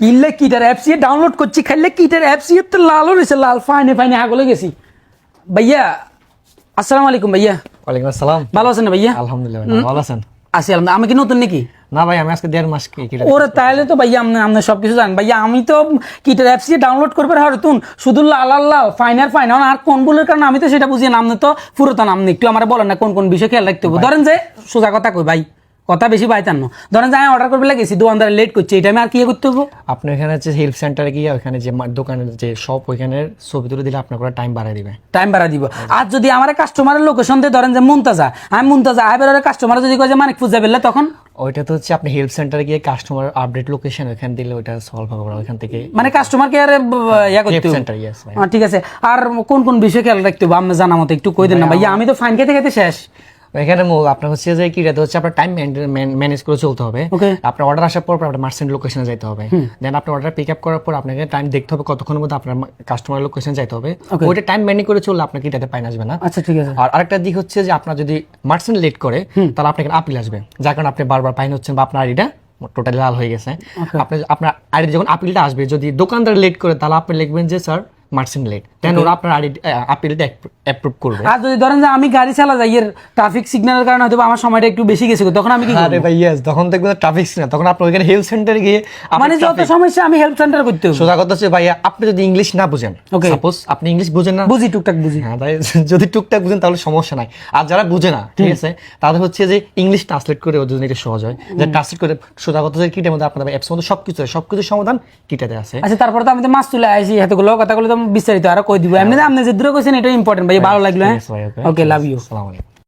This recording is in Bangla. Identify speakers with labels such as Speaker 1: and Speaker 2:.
Speaker 1: কিনলে কিটার অ্যাপসি ডাউনলোড করছি, খাইলে কিটার অ্যাপসি তো লালও রয়েছে, লাল ফাইনে ফাইনে হাগলে গেছি। ভাইয়া আসসালামু আলাইকুম। ভাইয়া
Speaker 2: ওয়ালাইকুম আসসালাম।
Speaker 1: ভালো আছেন না ভাইয়া?
Speaker 2: আলহামদুলিল্লাহ ভালো আছেন?
Speaker 1: আছি আলহামদুলিল্লাহ। আমি কি নতুন নাকি?
Speaker 2: না ভাই, আমি আজকে 1.5 মাস কি
Speaker 1: ওরে তাহলে তো ভাইয়া আপনি সবকিছু জানেন। ভাইয়া আমি তো কিটার অ্যাপসি ডাউনলোড করবে হরতুন শুধু লাল লাল ফাইনার ফাইনার আর কোন বলের কারণে আমি তো সেটা বুঝি না। আপনি তো পুরাতন, আপনি একটু আমার বলেন না কোন কোন বিষয় খেয়াল রাখতে হবে। ধরেন যে সোজা কথা কই ভাই, কথা বেশি পাইতাম না। ধরেন যে আমি অর্ডার করবে লাগেছি, দোকানদার লেট করছে, এটা আমি আর কি করতে হবে?
Speaker 2: আপনি এখানে হচ্ছে হেল্প সেন্টারে গিয়ে ওখানে যে দোকানের যে শপ ওইখানে ছবি তুলে দিলে আপনার করে টাইম বাড়ায় দিবে।
Speaker 1: টাইম বাড়া দিব। আর যদি আমার কাস্টমারের লোকেশন দিয়ে ধরেন যে মুনতাজা, আমি মুনতাজা আইবার কাস্টমার যদি কয় যে মানিকপুর যাবে তখন
Speaker 2: ওইটা তো হচ্ছে আপনি হেল্প সেন্টারে গিয়ে কাস্টমার আপডেট লোকেশন ওখানে দিলে ওইটা সলভ হবে ওখান থেকে,
Speaker 1: মানে কাস্টমার কেয়ারে ইয়া করতে
Speaker 2: হেল্প
Speaker 1: হবে।
Speaker 2: সেন্টার। ইয়েস ভাই।
Speaker 1: ঠিক আছে। আর কোন কোন বিষয় খেয়াল রাখতে হবে আপনি জানা মতো একটু কই দেন না ভাইয়া, আমি তো ফাইন খেতে খেতে শেষ।
Speaker 2: এখানে আপনার হচ্ছে যে কি হচ্ছে আপনার টাইম ম্যানেজ করে চলতে হবে। আপনার অর্ডার আসার পর আপনার মার্চেন্ট লোকেশনে যাইতে হবে। দেন আপনার অর্ডার পিক আপ করার পর আপনাকে টাইম দেখতে হবে কতক্ষণের মধ্যে আপনার কাস্টমার লোকেশনে যাইতে হবে। ওইটা টাইম মেনটেন করে চললে আপনার কিটাতে পাইন আসবে না।
Speaker 1: আচ্ছা ঠিক আছে।
Speaker 2: আর আরেকটা দিক হচ্ছে যে আপনার যদি মার্চেন্ট লেট করে তাহলে আপনার আপিল আসবে, যার কারণে আপনি বারবার পাইন হচ্ছেন বা আপনার আইডিটা টোটালি লাল হয়ে গেছে। আপনার আইডি যখন আপিলটা আসবে, যদি দোকানদার লেট করে তাহলে আপনি লিখবেন যে স্যার মার্চেন্ট লেট, দেন ওরা আপনার আপিলটা অ্যাপ্রুভ করবে।
Speaker 1: আর যদি ধরেন যে আমি গাড়ি চালা যাই, এর ট্রাফিক সিগন্যালের কারণে হয়তো আমার সময়টা একটু বেশি গেছে, তখন আমি কি করব?
Speaker 2: আরে ভাই ইয়েস, তখন দেখবেন ট্রাফিক সিগন্যাল, তখন আপনি ওইখানে হেল্প সেন্টারে গিয়ে
Speaker 1: মানে যত সমস্যা আমি হেল্প সেন্টার করতে হবে।
Speaker 2: সোজা কথা হচ্ছে ভাইয়া, আপনি যদি ইংলিশ না বুঝেন, সাপোজ আপনি ইংলিশ বুঝেন না,
Speaker 1: বুঝি টুকটাক বুঝি,
Speaker 2: হ্যাঁ ভাই, যদি টুকটাক বুঝেন তাহলে সমস্যা নাই। আর যারা বুঝে না, ঠিক আছে, তাদের হচ্ছে যে ইংলিশ ট্রান্সলেট করে ওদের জন্য এটা সহজ হয়। যে ট্রান্সলেট করে সোজা কথা হচ্ছে কিটার মধ্যে আপনাদের অ্যাপসের মধ্যে সবকিছুর সমাধান কিটাতে আছে।
Speaker 1: আচ্ছা তারপর তো আমি তো মাছ তুলে আইছি, এতগুলো কথাগুলো তো বিস্তারিত আরো কই দিব। এমনি আপনি যে দূরে কইছেন এটা ইম্পর্টেন্ট ভাই, ভালো লাগলো। হ্যাঁ ওকে, লাভ ইউ।
Speaker 2: আসসালামু আলাইকুম।